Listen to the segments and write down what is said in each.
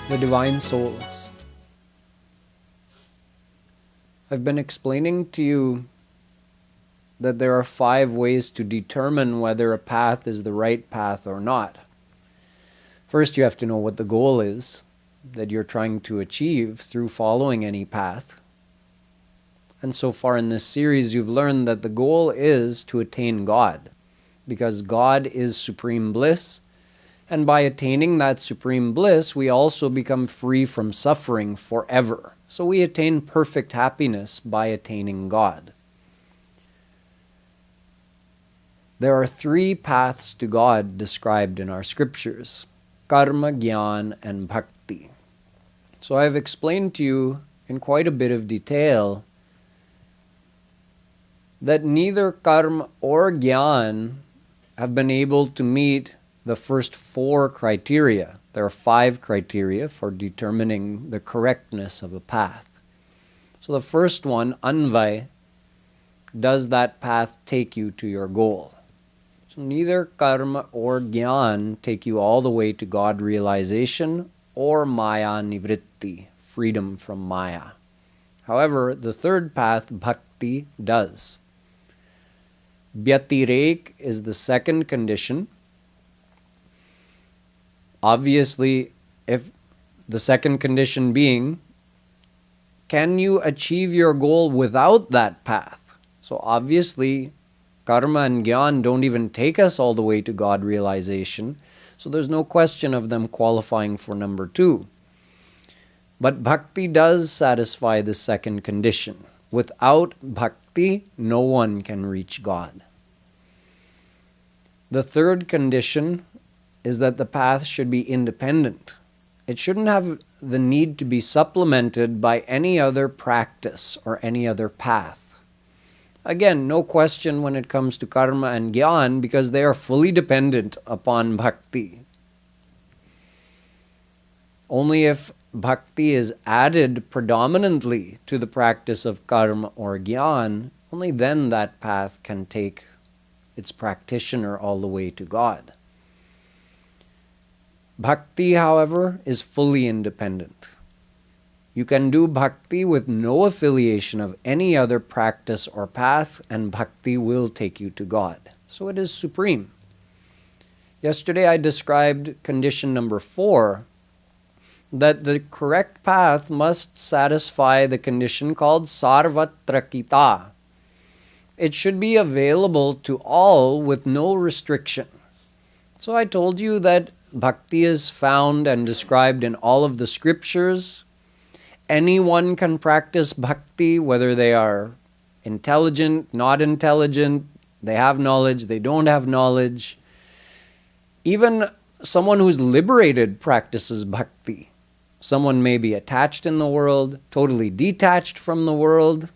the divine souls. I've been explaining to you that there are 5 ways to determine whether a path is the right path or not. First, you have to know what the goal is that you're trying to achieve through following any path. And so far in this series, you've learned that the goal is to attain God, because God is supreme bliss, and by attaining that supreme bliss, we also become free from suffering forever. So we attain perfect happiness by attaining God. There are 3 paths to God described in our scriptures: karma, jnana, and bhakti. So I've explained to you in quite a bit of detail that neither karma or jnana have been able to meet the first 4 criteria. There are 5 criteria for determining the correctness of a path. So the first one, anvay, does that path take you to your goal? So neither karma or jnana take you all the way to God realization or maya nivritti, freedom from maya. However, the third path, bhakti, does. Vyatirek is the second condition. Obviously, if the second condition being, can you achieve your goal without that path? So obviously, karma and jnana don't even take us all the way to God realization, so there's no question of them qualifying for number 2. But bhakti does satisfy the second condition. Without bhakti, no one can reach God. The third condition is that the path should be independent. It shouldn't have the need to be supplemented by any other practice or any other path. Again, no question when it comes to karma and jnana, because they are fully dependent upon bhakti. Only if bhakti is added predominantly to the practice of karma or jnana, only then that path can take its practitioner all the way to God. Bhakti, however, is fully independent. You can do bhakti with no affiliation of any other practice or path, and bhakti will take you to God. So it is supreme. Yesterday I described condition number 4, that the correct path must satisfy the condition called sarvatrakita. It should be available to all with no restriction. So I told you that bhakti is found and described in all of the scriptures. Anyone can practice bhakti, whether they are intelligent, not intelligent, they have knowledge, they don't have knowledge. Even someone who's liberated practices bhakti. Someone may be attached in the world, totally detached from the world.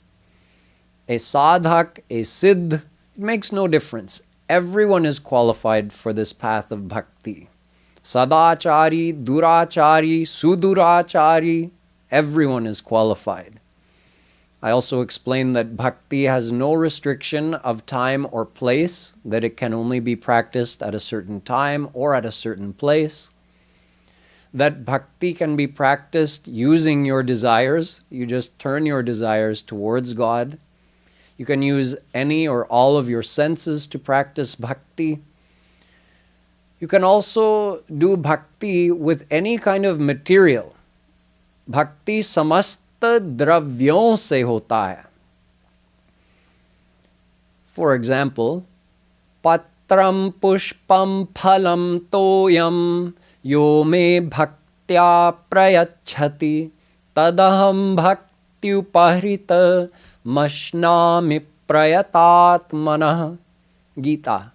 A sadhak, a siddh, it makes no difference. Everyone is qualified for this path of bhakti. Sadachari, durachari, sudurachari, everyone is qualified. I also explained that bhakti has no restriction of time or place, that it can only be practiced at a certain time or at a certain place. That bhakti can be practiced using your desires. You just turn your desires towards God. You can use any or all of your senses to practice bhakti. You can also do bhakti with any kind of material. Bhakti samasta dravyon se hota hai. For example, patram pushpam phalam toyam yo me bhaktya prayachhati tadaham bhakti upahrita mashnami prayatatmanah. Gita.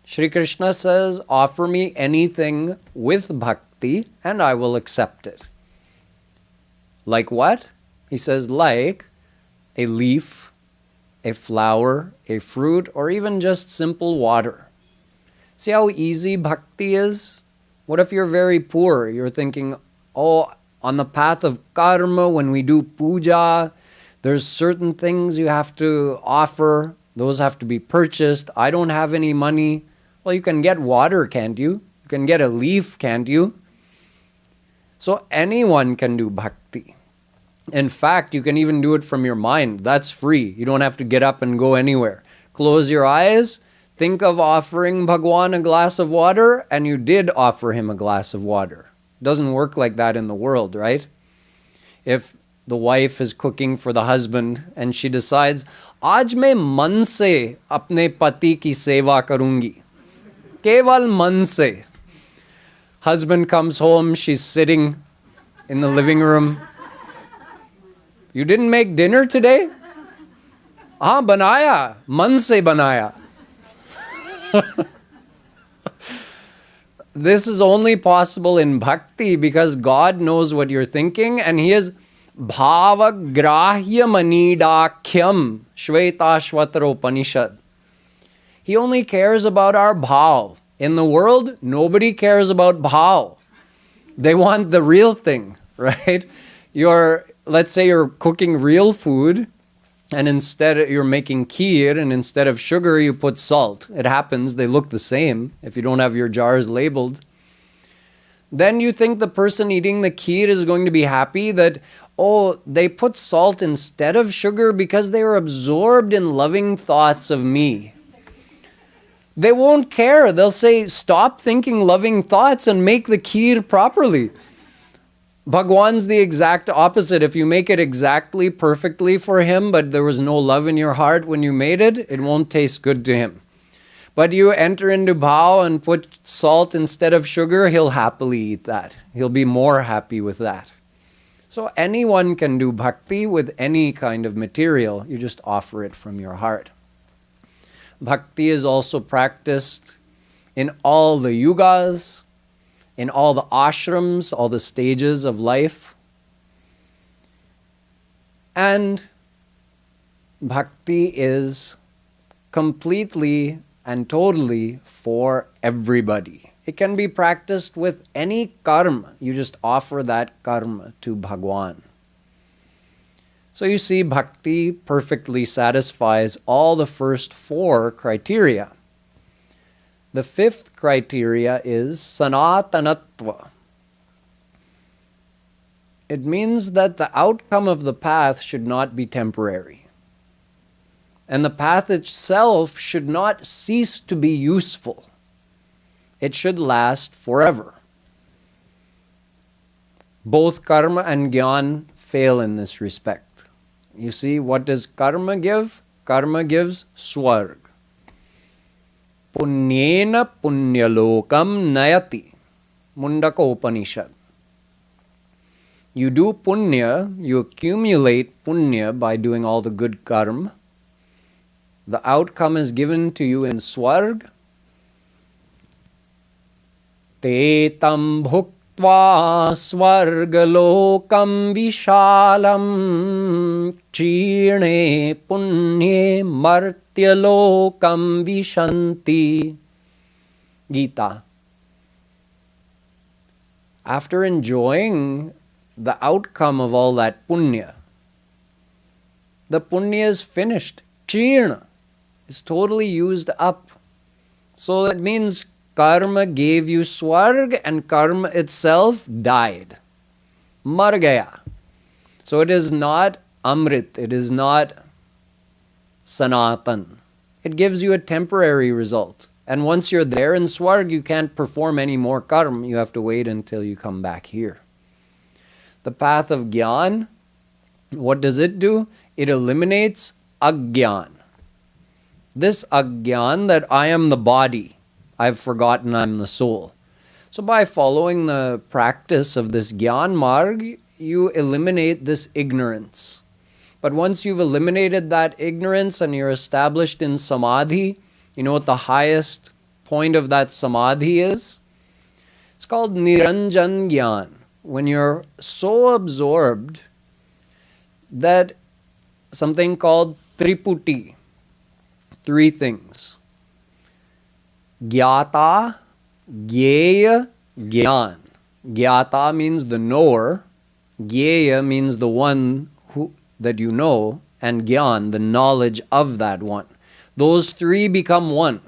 Shri Krishna says, offer me anything with bhakti and I will accept it. Like what? He says, like a leaf, a flower, a fruit, or even just simple water. See how easy bhakti is? What if you're very poor? You're thinking, oh, on the path of karma, when we do puja, there's certain things you have to offer. Those have to be purchased. I don't have any money. Well, you can get water, can't you? You can get a leaf, can't you? So anyone can do bhakti. In fact, you can even do it from your mind. That's free. You don't have to get up and go anywhere. Close your eyes, think of offering Bhagwan a glass of water, and you did offer him a glass of water. It doesn't work like that in the world, right? If the wife is cooking for the husband and she decides, "Aaj main man se apne pati ki seva karungi." Keval man se. Husband comes home, she's sitting in the living room. "You didn't make dinner today?" "Haan, banaya. Man se banaya." This is only possible in bhakti because God knows what you're thinking and He is bhavagrahya manidakhyam shvetashvatara Upanishad. He only cares about our bhav. In the world, nobody cares about bhav. They want the real thing, right? Let's say you're cooking real food and instead you're making kheer and instead of sugar you put salt. It happens, they look the same if you don't have your jars labeled. Then you think the person eating the kheer is going to be happy that, oh, they put salt instead of sugar because they were absorbed in loving thoughts of me. They won't care. They'll say, stop thinking loving thoughts and make the kheer properly. Bhagwan's the exact opposite. If you make it exactly perfectly for him, but there was no love in your heart when you made it, it won't taste good to him. But you enter into bhav and put salt instead of sugar, he'll happily eat that. He'll be more happy with that. So anyone can do bhakti with any kind of material. You just offer it from your heart. Bhakti is also practiced in all the yugas, in all the ashrams, all the stages of life. And bhakti is completely and totally for everybody. It can be practiced with any karma. You just offer that karma to Bhagwan. So you see, bhakti perfectly satisfies all the first four criteria. The fifth criteria is sanatanatva. It means that the outcome of the path should not be temporary. And the path itself should not cease to be useful. It should last forever. Both karma and jnana fail in this respect. You see, what does karma give? Karma gives swarg. Punyena punyalokam nayati. Mundaka Upanishad. You do punya, you accumulate punya by doing all the good karma. The outcome is given to you in swarg. Te tam bhuktva swargalokam vishalam chirne punye martyalokam vishanti. Gita. After enjoying the outcome of all that punya, the punya is finished. Chirna is totally used up. So that means karma gave you swarg and karma itself died. Mar gaya. So it is not amrit, it is not sanatan. It gives you a temporary result. And once you're there in swarg, you can't perform any more karma. You have to wait until you come back here. The path of jnana, what does it do? It eliminates agyan. This agyan that I am the body, I've forgotten I'm the soul. So by following the practice of this Gyan Marg, you eliminate this ignorance. But once you've eliminated that ignorance and you're established in Samadhi, you know what the highest point of that Samadhi is? It's called Niranjan Gyan. When you're so absorbed that something called Triputi, three things. Gyata, Gyeya, Gyan. Gyata means the knower. Gyeya means the one that you know. And Gyan, the knowledge of that one. Those three become one.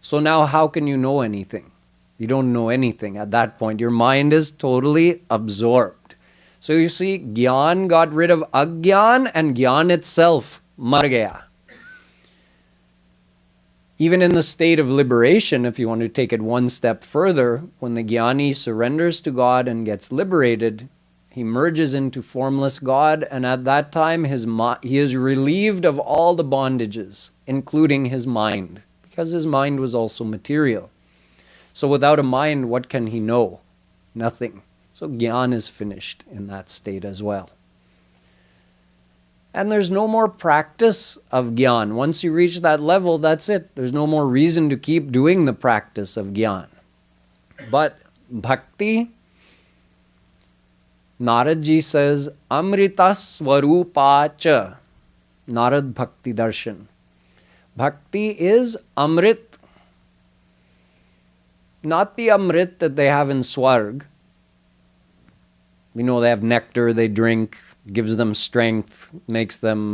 So now how can you know anything? You don't know anything at that point. Your mind is totally absorbed. So you see, Gyan got rid of Agyan, and Gyan itself mar gaya. Even in the state of liberation, if you want to take it one step further, when the Jnani surrenders to God and gets liberated, he merges into formless God, and at that time he is relieved of all the bondages, including his mind, because his mind was also material. So without a mind, what can he know? Nothing. So Gyan is finished in that state as well. And there's no more practice of Gyan. Once you reach that level, that's it. There's no more reason to keep doing the practice of Gyan. But Bhakti, Narad ji says, Amrita Swarupa cha. Narad Bhakti Darshan. Bhakti is Amrit. Not the Amrit that they have in Swarg. We know they have nectar they drink, gives them strength, makes them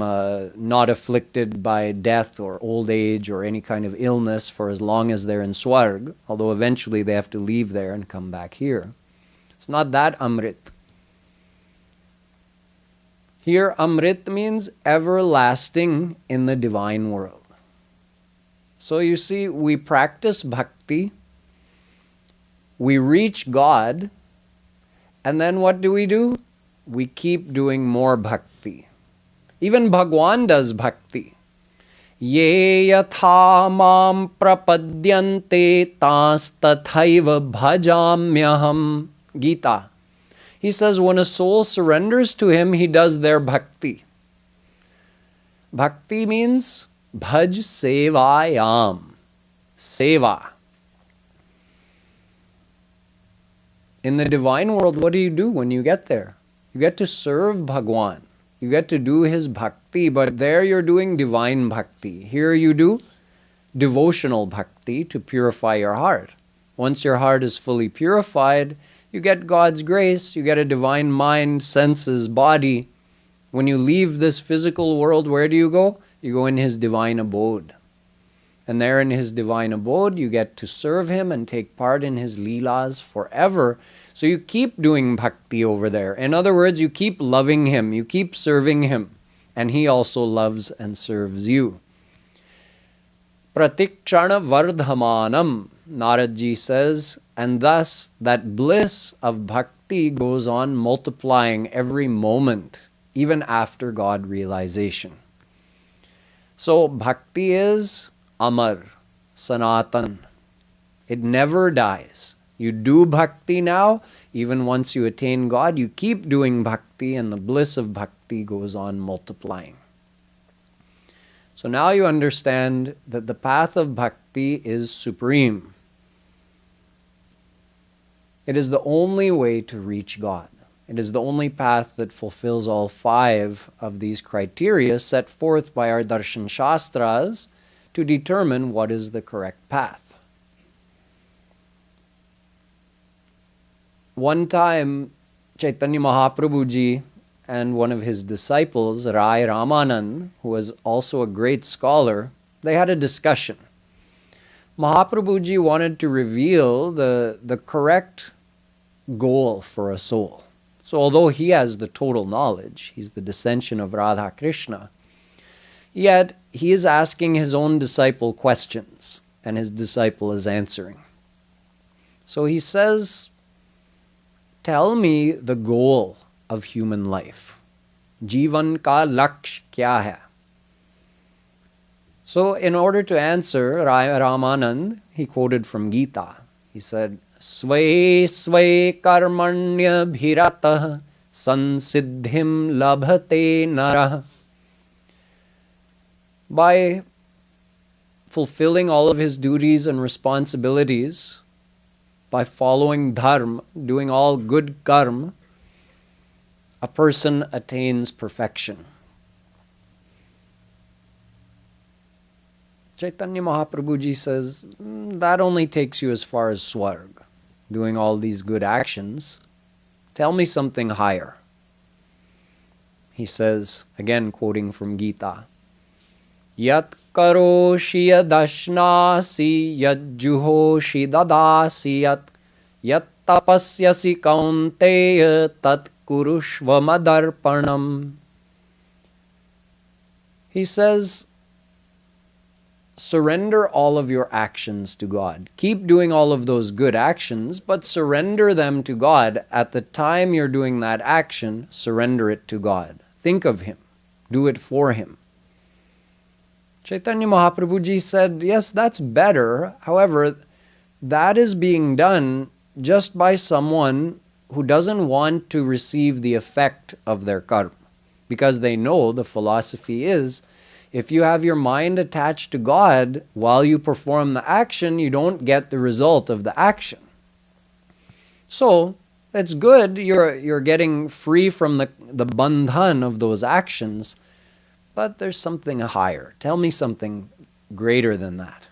not afflicted by death or old age or any kind of illness for as long as they're in Swarg, although eventually they have to leave there and come back here. It's not that Amrit. Here, Amrit means everlasting in the divine world. So you see, we practice bhakti, we reach God, and then what do? We keep doing more bhakti. Even Bhagwan does bhakti. Ye yatha mam prapadyante tas tathaiva bhajamyaham. Gita. He says when a soul surrenders to him, he does their bhakti. Bhakti means bhaj sevayam. Seva. In the divine world, what do you do when you get there? You get to serve Bhagwan. You get to do his bhakti, but there you're doing divine bhakti. Here you do devotional bhakti to purify your heart. Once your heart is fully purified, you get God's grace, you get a divine mind, senses, body. When you leave this physical world, where do you go? You go in his divine abode. And there in his divine abode, you get to serve him and take part in his leelas forever. So you keep doing bhakti over there. In other words, you keep loving him, you keep serving him, and he also loves and serves you. Pratikshana vardhamanam, Narad ji says, and thus that bliss of bhakti goes on multiplying every moment, even after God realization. So bhakti is Amar, Sanatan. It never dies. You do bhakti now, even once you attain God, you keep doing bhakti, and the bliss of bhakti goes on multiplying. So now you understand that the path of bhakti is supreme. It is the only way to reach God. It is the only path that fulfills all 5 of these criteria set forth by our darshan shastras to determine what is the correct path. One time, Chaitanya Mahaprabhu ji and one of his disciples, Rai Ramanand, who was also a great scholar, they had a discussion. Mahaprabhu ji wanted to reveal the correct goal for a soul. So although he has the total knowledge, he's the descension of Radha Krishna, yet he is asking his own disciple questions, and his disciple is answering. So he says, tell me the goal of human life. Jivan ka laksh kya hai? So in order to answer, Ramanand, he quoted from Gita. He said, Svai svai karmanya bhiratah sansiddhim labhate narah. By fulfilling all of his duties and responsibilities, by following dharma, doing all good karma, a person attains perfection. Chaitanya Mahaprabhu ji says, that only takes you as far as Swarg, doing all these good actions. Tell me something higher. He says, again quoting from Gita, Yat karoshi yadashnasi yajjuhoshi dadasi yat tapasyasi kaunteya tat kurushva madarpanam. He says, surrender all of your actions to God. Keep doing all of those good actions, but surrender them to God. At the time you're doing that action, surrender it to God. Think of Him. Do it for Him. Chaitanya Mahaprabhuji said, yes, that's better. However, that is being done just by someone who doesn't want to receive the effect of their karma. Because they know the philosophy is, if you have your mind attached to God while you perform the action, you don't get the result of the action. So, it's good, you're getting free from the bandhan of those actions, but there's something higher. Tell me something greater than that.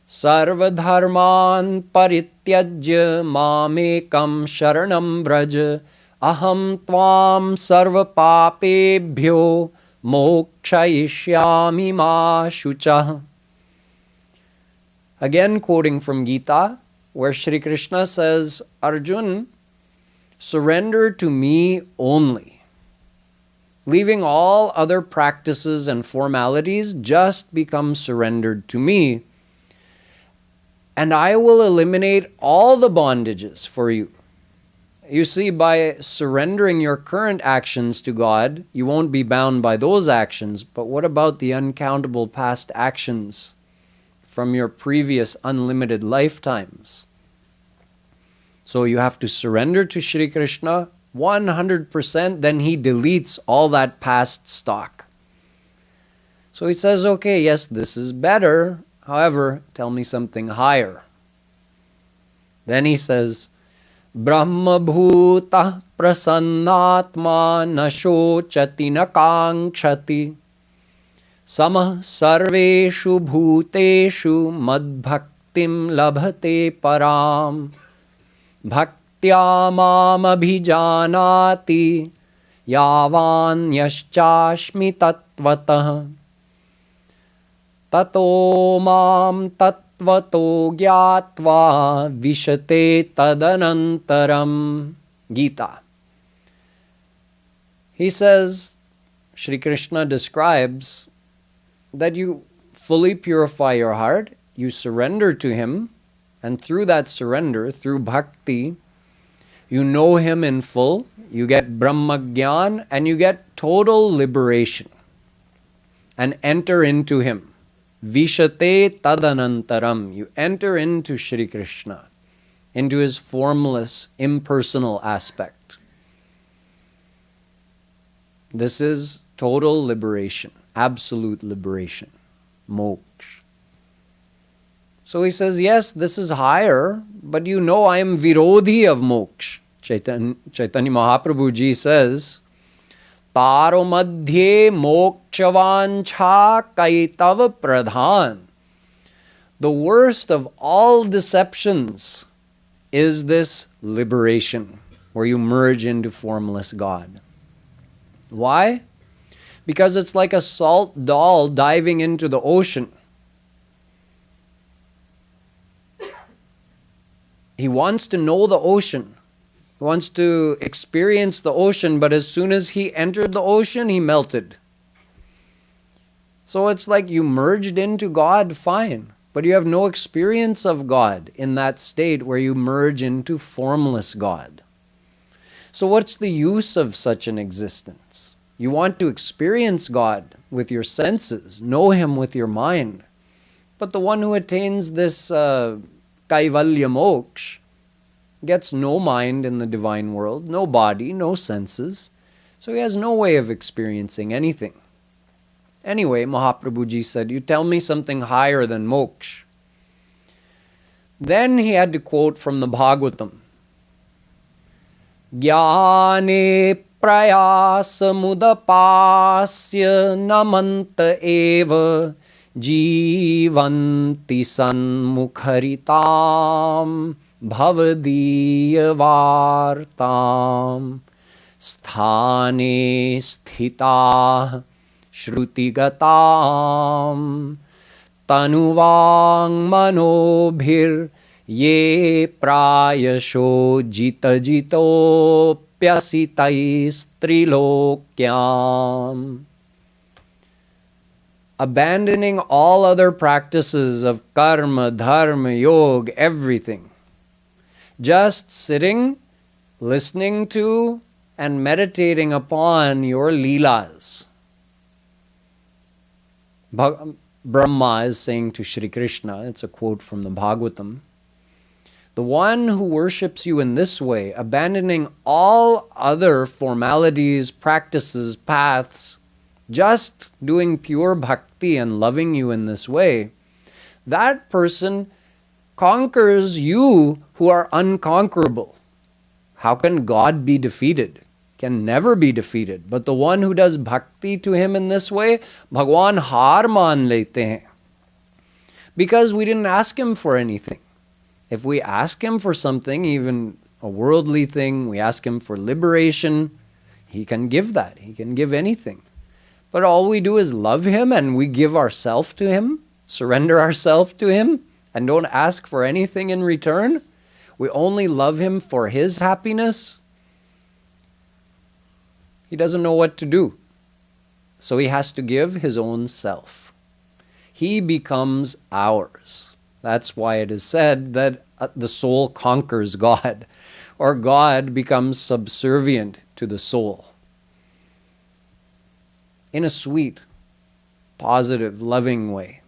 Sarva dharman parityajya mamekam sharanam braja aham tvam sarva papebhyo mokshayishyami ma shucha. Again quoting from Gita, where Shri Krishna says, Arjun, surrender to me only. Leaving all other practices and formalities, just become surrendered to me, and I will eliminate all the bondages for you. You see, by surrendering your current actions to God, you won't be bound by those actions. But what about the uncountable past actions from your previous unlimited lifetimes? So you have to surrender to Shri Krishna 100%, then He deletes all that past stock. So He says, okay, yes, this is better. However, tell me something higher. Then He says, Brahma bhuta prasannatma nashochati nakangchati samah sarveshu bhuteshu madbhaktim labhate param bhaktya mam abhijanati yavan yaschashmi tatvatah tato mam tatvato gyatva vishate tadanantaram. Gita. He says, Shri Krishna describes that you fully purify your heart, you surrender to Him, and through that surrender, through bhakti, you know Him in full, you get Brahma Gyan, and you get total liberation, and enter into Him. Vishate tadanantaram. You enter into Shri Krishna, into His formless, impersonal aspect. This is total liberation, absolute liberation, moksha. So he says, yes, this is higher, but you know I am virodhi of moksha. Chaitanya Mahaprabhuji says, Taro madhye mokshavancha kaitav pradhan. The worst of all deceptions is this liberation, where you merge into formless God. Why? Because it's like a salt doll diving into the ocean. He wants to know the ocean. He wants to experience the ocean, but as soon as he entered the ocean, he melted. So it's like you merged into God, fine, but you have no experience of God in that state where you merge into formless God. So what's the use of such an existence? You want to experience God with your senses, know Him with your mind, but the one who attains this Kaivalya Moksha gets no mind in the divine world, no body, no senses, so he has no way of experiencing anything. Anyway, Mahaprabhuji said, you tell me something higher than moksha. Then he had to quote from the Bhagavatam. Jnane prayasa mudapasya namanta eva jivanti sanmukharitam bhavadiyavartam sthane sthita Shrutigatam tanuvang manobhir ye prayasho jita jito pyasitais trilokyam. Abandoning all other practices of karma, dharma, yoga, everything. Just sitting, listening to, and meditating upon your leelas. Brahma is saying to Shri Krishna, it's a quote from the Bhagavatam, the one who worships you in this way, abandoning all other formalities, practices, paths, just doing pure bhakti and loving you in this way, that person conquers you who are unconquerable. How can God be defeated? Can never be defeated. But the one who does bhakti to him in this way, Bhagwan har maan lete hain. Because we didn't ask him for anything. If we ask him for something, even a worldly thing, we ask him for liberation, he can give that. He can give anything. But all we do is love him and we give ourselves to him, surrender ourselves to him, and don't ask for anything in return. We only love him for his happiness. He doesn't know what to do. So he has to give his own self. He becomes ours. That's why it is said that the soul conquers God, or God becomes subservient to the soul. In a sweet, positive, loving way.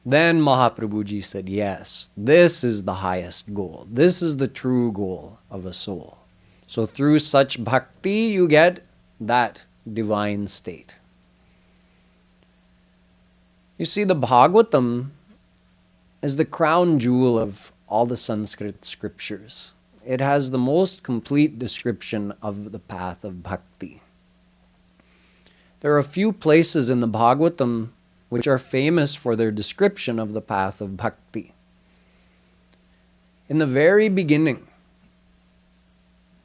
Then Mahaprabhuji said, yes, this is the highest goal. This is the true goal of a soul. So through such bhakti, you get that divine state. You see, the Bhagavatam is the crown jewel of all the Sanskrit scriptures. It has the most complete description of the path of bhakti. There are a few places in the Bhagavatam which are famous for their description of the path of bhakti. In the very beginning,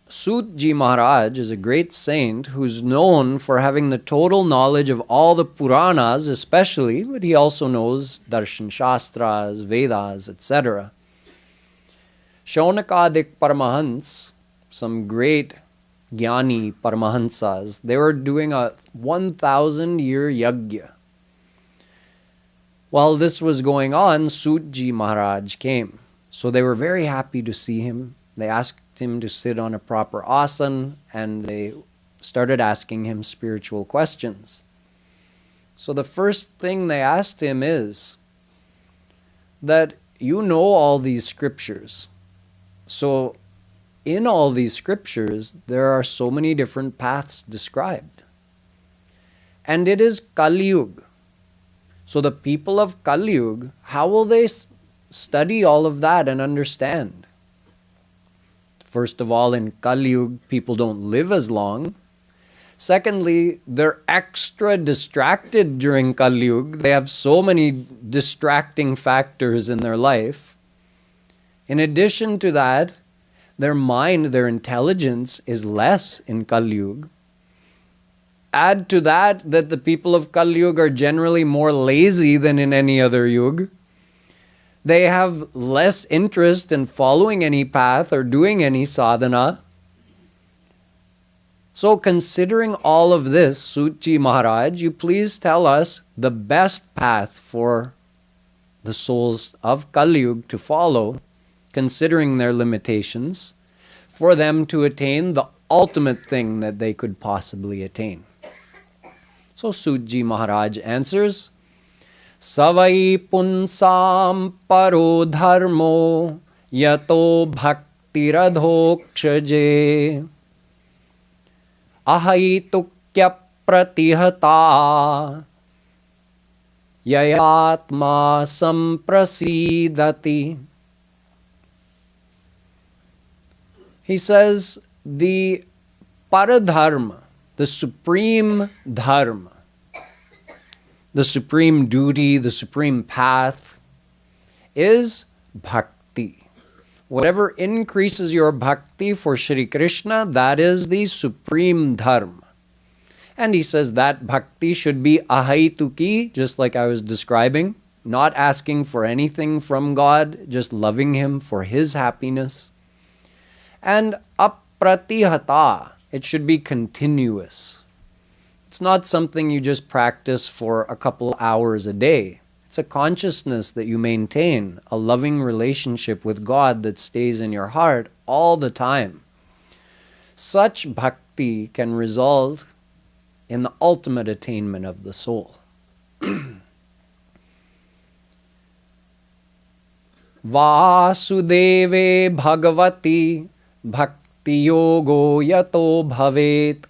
Sutji Maharaj is a great saint who's known for having the total knowledge of all the Puranas especially, but he also knows Darshan Shastras, Vedas, etc. Shaunakadik Paramahans, some great Jnani Paramahansas, they were doing a 1,000-year yajna. While this was going on, Sutji Maharaj came. So they were very happy to see him. They asked him to sit on a proper asana, and they started asking him spiritual questions. So the first thing they asked him is that you know all these scriptures. So in all these scriptures, there are so many different paths described. And it is Kaliyug. So the people of Kaliyug, how will they study all of that and understand? First of all, in Kaliyug, people don't live as long. Secondly, they're extra distracted during Kaliyug. They have so many distracting factors in their life. In addition to that, their mind, their intelligence is less in Kaliyug. Add to that the people of Kaliyug are generally more lazy than in any other yug. They have less interest in following any path or doing any sadhana. So considering all of this, Sutji Maharaj, you please tell us the best path for the souls of Kaliyug to follow, considering their limitations, for them to attain the ultimate thing that they could possibly attain. So Sutji Maharaj answers, Savai punsam paro dharmo yato bhakti radhokshaje ahaitukya pratihata yayatma samprasidati. He says the paradharma, the supreme dharma, the supreme duty, the supreme path is bhakti. Whatever increases your bhakti for Shri Krishna, that is the supreme dharma. And he says that bhakti should be ahaituki, just like I was describing, not asking for anything from God, just loving Him for His happiness. And apratihata, it should be continuous. It's not something you just practice for a couple hours a day. It's a consciousness that you maintain, a loving relationship with God that stays in your heart all the time. Such bhakti can result in the ultimate attainment of the soul. Vasudeve bhagavati bhakti yogo yato bhavet.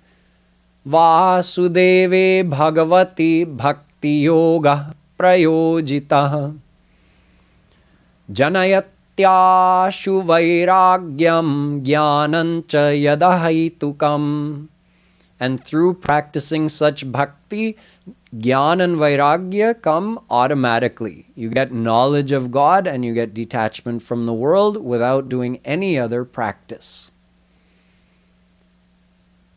Vasudeve bhagavati bhakti yoga prayojitah. Janayatyashu vairagyam jnanancha yadahaitukam. And through practicing such bhakti, jnana and vairagya come automatically. You get knowledge of God and you get detachment from the world without doing any other practice.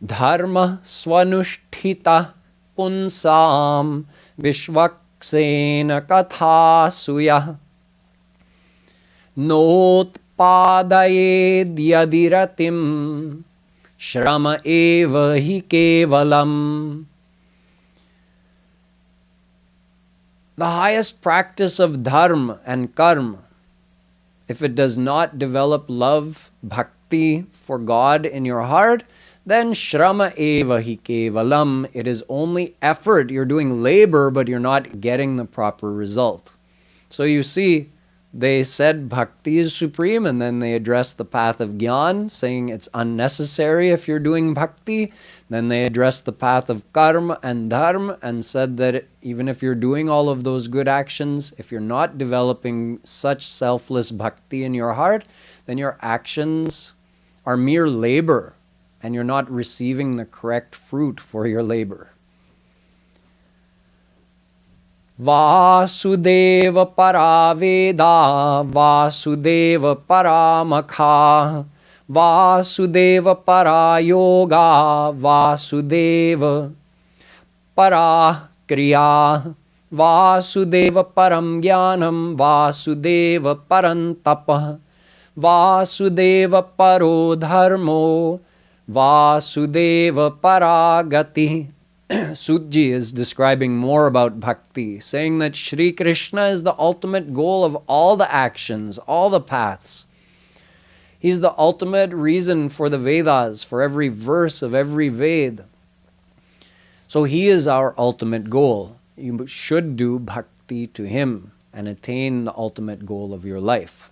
Dharma swanushtita punsam vishvaksena kathasuya notpadayed yadiratim Shrama eva hi kevalam. The highest practice of dharma and karma, if it does not develop love, bhakti for God in your heart, then shrama eva hi kevalam. It is only effort. You're doing labor, but you're not getting the proper result. So you see, they said bhakti is supreme, and then they addressed the path of jnana, saying it's unnecessary if you're doing bhakti. Then they addressed the path of karma and dharma and said that even if you're doing all of those good actions, if you're not developing such selfless bhakti in your heart, then your actions are mere labor and you're not receiving the correct fruit for your labor. Vasudeva paraveda, Vasudeva paramakha, Vasudeva parayoga, Vasudeva parakriya, Vasudeva param jnanam, Vasudeva parantapa, Vasudeva paro dharmo, Vasudeva paragati. Sutji is describing more about bhakti, saying that Shri Krishna is the ultimate goal of all the actions, all the paths. He's the ultimate reason for the Vedas, for every verse of every Ved. So He is our ultimate goal. You should do bhakti to Him and attain the ultimate goal of your life.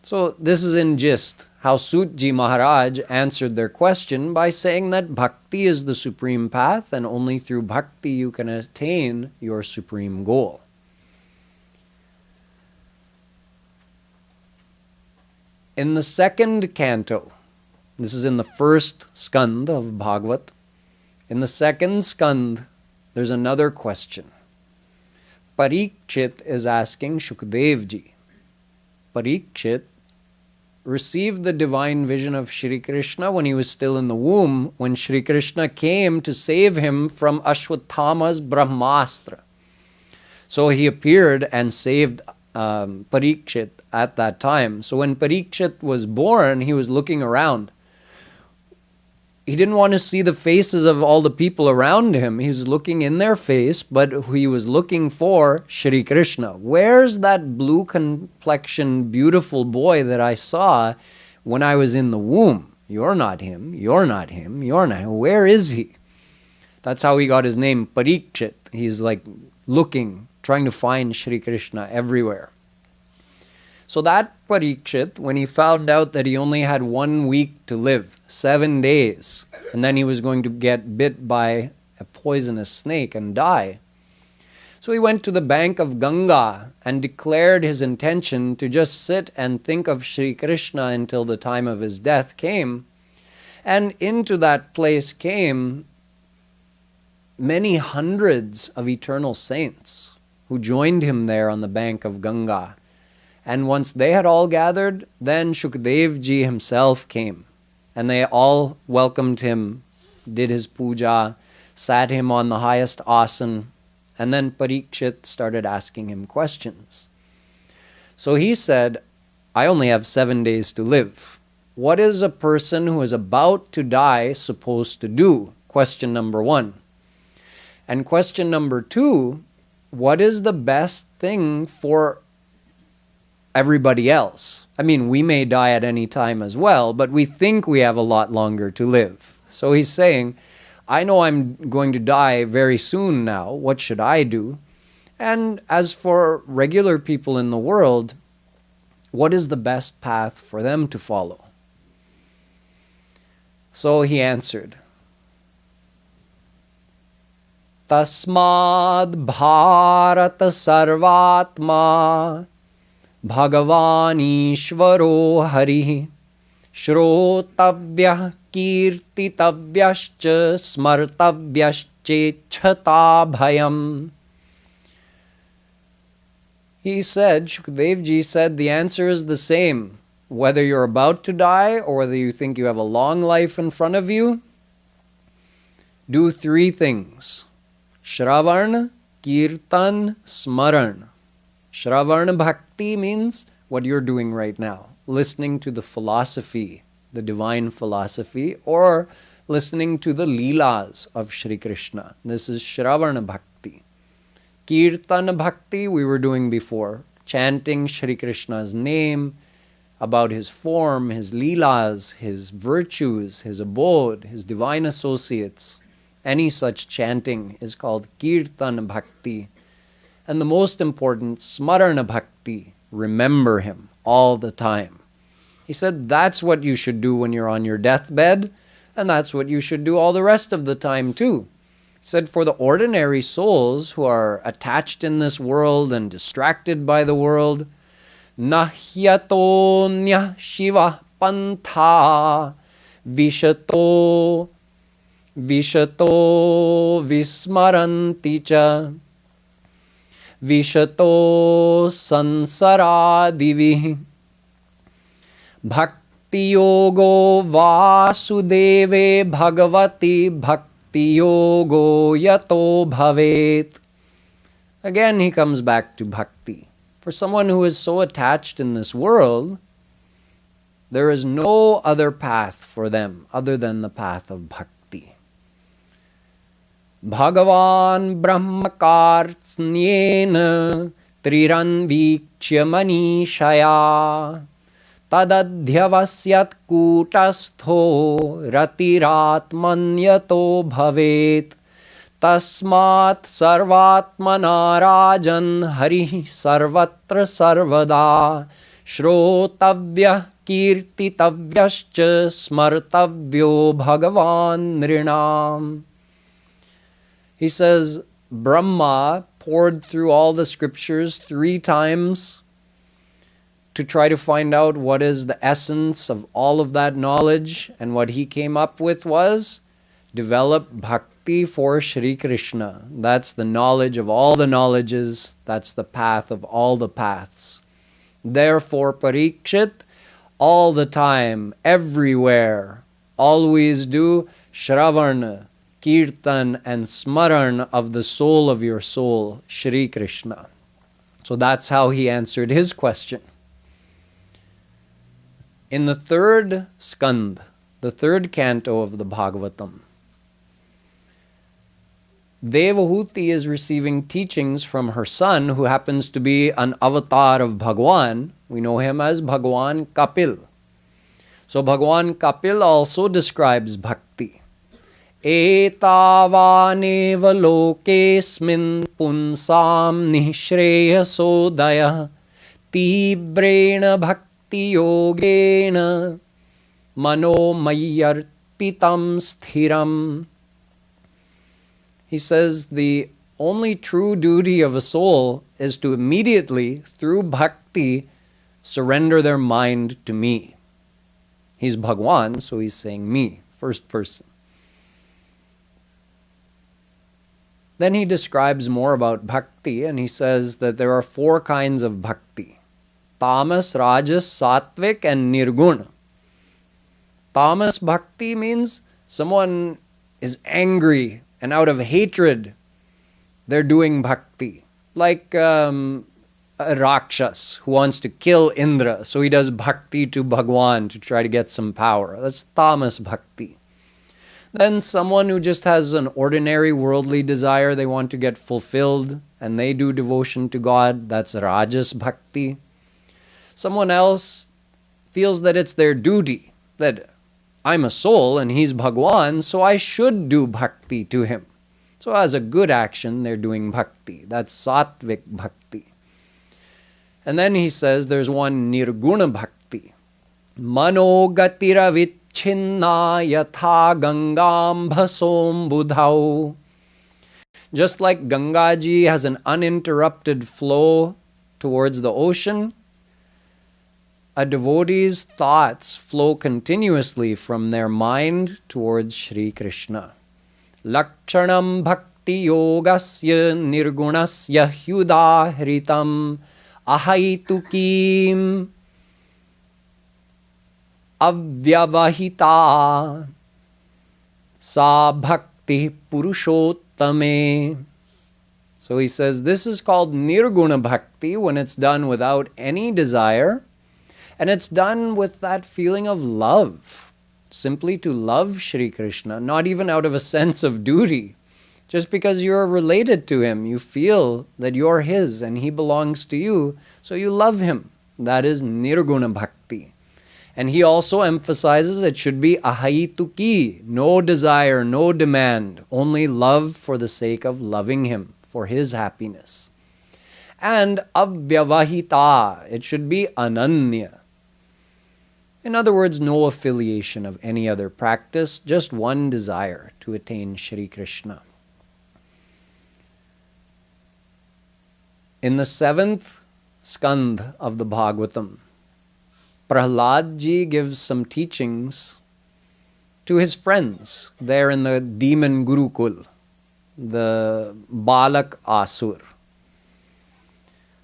So this is in gist how Sutji Maharaj answered their question by saying that bhakti is the supreme path and only through bhakti you can attain your supreme goal. In the second canto, this is in the first skand of Bhagavad, in the second skand there's another question. Parikshit is asking Shukadevji. Parikshit received the divine vision of Shri Krishna when he was still in the womb, when Shri Krishna came to save him from Ashwatthama's Brahmastra. So he appeared and saved Parikshit at that time. So when Parikshit was born, he was looking around. He didn't want to see the faces of all the people around him. He was looking in their face, but he was looking for Shri Krishna. Where's that blue complexion, beautiful boy that I saw when I was in the womb? You're not him. You're not him. You're not him. Where is he? That's how he got his name, Parikshit. He's like looking, trying to find Shri Krishna everywhere. So that Parikshit, when he found out that he only had 1 week to live, 7 days, and then he was going to get bit by a poisonous snake and die. So he went to the bank of Ganga and declared his intention to just sit and think of Shri Krishna until the time of his death came. And into that place came many hundreds of eternal saints who joined him there on the bank of Ganga. And once they had all gathered, then Shukadevji himself came. And they all welcomed him, did his puja, sat him on the highest asana, and then Parikshit started asking him questions. So he said, I only have 7 days to live. What is a person who is about to die supposed to do? Question number 1. And question number 2, what is the best thing for everybody else? I mean, we may die at any time as well, but we think we have a lot longer to live. So he's saying, I know I'm going to die very soon now. What should I do? And as for regular people in the world, what is the best path for them to follow? So he answered, Tasmad Bharata Sarvatma Bhagavan Ishvaro Hari Shrotavyah Kirtitavyascha Smartavyascha Bhayam. He said, Shukdev Ji said, the answer is the same. Whether you're about to die or whether you think you have a long life in front of you, do 3 things. Shravan, Kirtan, Smaran. Shravan Bhakti means what you're doing right now. Listening to the philosophy, the divine philosophy, or listening to the Leelas of Shri Krishna. This is Shravana Bhakti. Kirtan Bhakti we were doing before, chanting Shri Krishna's name, about his form, his Leelas, his virtues, his abode, his divine associates. Any such chanting is called Kirtan Bhakti. And the most important, Smarana Bhakti, remember him all the time. He said that's what you should do when you're on your deathbed, and that's what you should do all the rest of the time too. He said for the ordinary souls who are attached in this world and distracted by the world, Nahyatonya Shiva Pantha Vishato Vismaranti Cha Vishato Sansaradivi Bhakti Yogo Vasudeve Bhagavati Bhakti Yogo Yato Bhavet. Again he comes back to bhakti. For someone who is so attached in this world, there is no other path for them other than the path of bhakti. Bhagavan Brahmakartsnyena Triranvikshya Manishaya Tadadhyavasyat Kutastho Ratiratmanyato Bhavet Tasmat Sarvatmana Rajan Hari Sarvatra Sarvada Shrotavya Kirtitavyascha Smartavyo Bhagavan Nrinam. He says, Brahma poured through all the scriptures 3 times to try to find out what is the essence of all of that knowledge, and what he came up with was develop bhakti for Shri Krishna. That's the knowledge of all the knowledges, that's the path of all the paths. Therefore, Parikshit, all the time, everywhere, always do Shravarna, Kirtan and Smaran of the soul of your soul, Shri Krishna. So that's how he answered his question. In the 3rd skand, the 3rd canto of the Bhagavatam, Devahuti is receiving teachings from her son, who happens to be an avatar of Bhagwan. We know him as Bhagwan Kapil. So Bhagwan Kapil also describes bhakti. Etavaneva lokesmin punsam nishreyasodaya tivrena bhakti yogena manomayarpitam sthiram. He says the only true duty of a soul is to immediately, through bhakti, surrender their mind to me. He's Bhagwan, so he's saying me, first person. Then he describes more about bhakti, and he says that there are 4 kinds of bhakti. Tamas, Rajas, Satvik, and Nirguna. Tamas bhakti means someone is angry and out of hatred, they're doing bhakti. Like a Rakshas who wants to kill Indra, so he does bhakti to Bhagwan to try to get some power. That's tamas bhakti. Then someone who just has an ordinary worldly desire they want to get fulfilled, and they do devotion to God, that's rajas bhakti. Someone else feels that it's their duty, that I'm a soul and he's Bhagwan, so I should do bhakti to him. So as a good action, they're doing bhakti. That's sattvic bhakti. And then he says there's one nirguna bhakti. Mano gatira vicchinna yatha gangam bhasom budhau. Just like Gangaji has an uninterrupted flow towards the ocean, a devotee's thoughts flow continuously from their mind towards Shri Krishna. Lakshanam bhakti yogasya nirgunasya hyudahritam ahaitukim avyavahita sa bhakti purushottame. So he says this is called nirguna bhakti when it's done without any desire, and it's done with that feeling of love. Simply to love Shri Krishna, not even out of a sense of duty. Just because you're related to him, you feel that you're his and he belongs to you, so you love him. That is nirguna bhakti. And he also emphasizes it should be ahaituki, no desire, no demand, only love for the sake of loving him, for his happiness. And avyavahita, it should be ananya. In other words, no affiliation of any other practice, just one desire to attain Shri Krishna. In the 7th skandh of the Bhagavatam, Prahlad ji gives some teachings to his friends there in the demon Gurukul, the Balak Asur.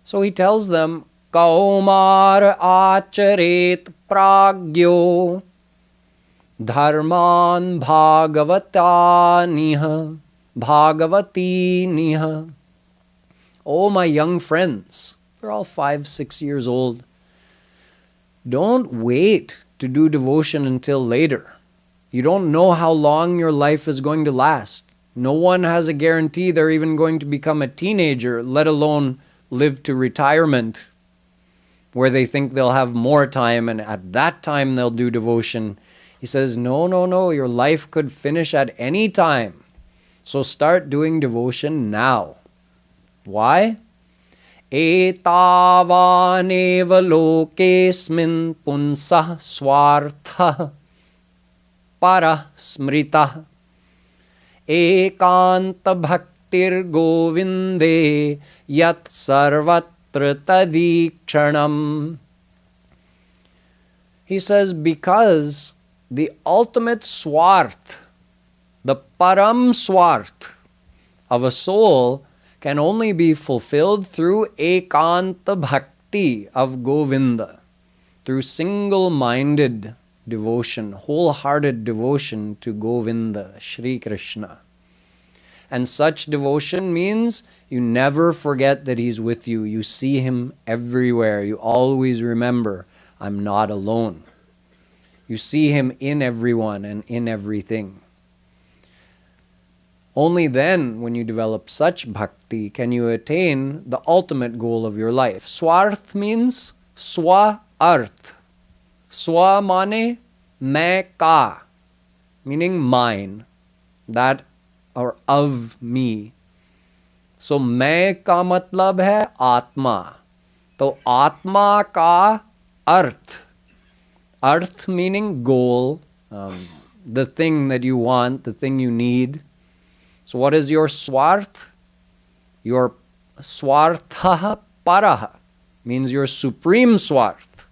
So he tells them, Kaumar acharet pragyo dharman bhagavata niha bhagavati niha. Oh, my young friends, they're all 5-6 years old. Don't wait to do devotion until later. You don't know how long your life is going to last. No one has a guarantee they're even going to become a teenager, let alone live to retirement, where they think they'll have more time and at that time they'll do devotion. He says, no, your life could finish at any time. So start doing devotion now. Why? Etavaneva lokesmin punsah swartha para smrita ekanta bhaktir govinde yat sarvat Tadikshanam. He says, because the ultimate swarth, the param swarth of a soul can only be fulfilled through ekanta bhakti of Govinda, through single-minded devotion, wholehearted devotion to Govinda, Shri Krishna. And such devotion means you never forget that he's with you. You see him everywhere. You always remember, I'm not alone. You see him in everyone and in everything. Only then, when you develop such bhakti, can you attain the ultimate goal of your life. Swarth means swa-arth. Swa mane main ka, meaning mine, that or of me. So main ka matlab hai atma. So atma ka arth. Arth meaning goal, the thing that you want, the thing you need. So what is your swarth? Your swartha paraha means your supreme swarth.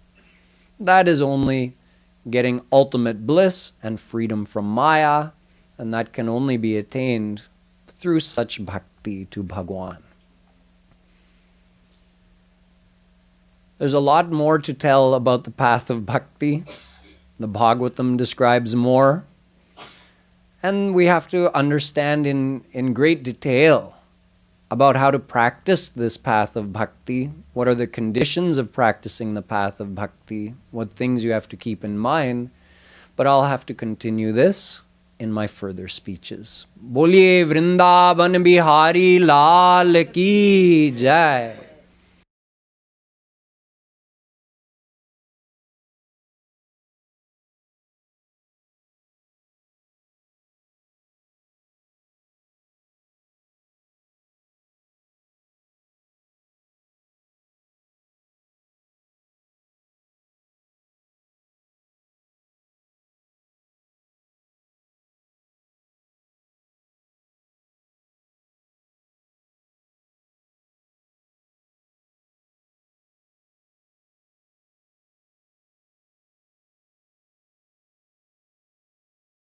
That is only getting ultimate bliss and freedom from Maya, and that can only be attained through such bhakti to Bhagwan. There's a lot more to tell about the path of bhakti. The Bhagavatam describes more. And we have to understand in great detail about how to practice this path of bhakti, what are the conditions of practicing the path of bhakti, what things you have to keep in mind. But I'll have to continue this in my further speeches. Boliye Vrindavan Bihari Lal ki jai.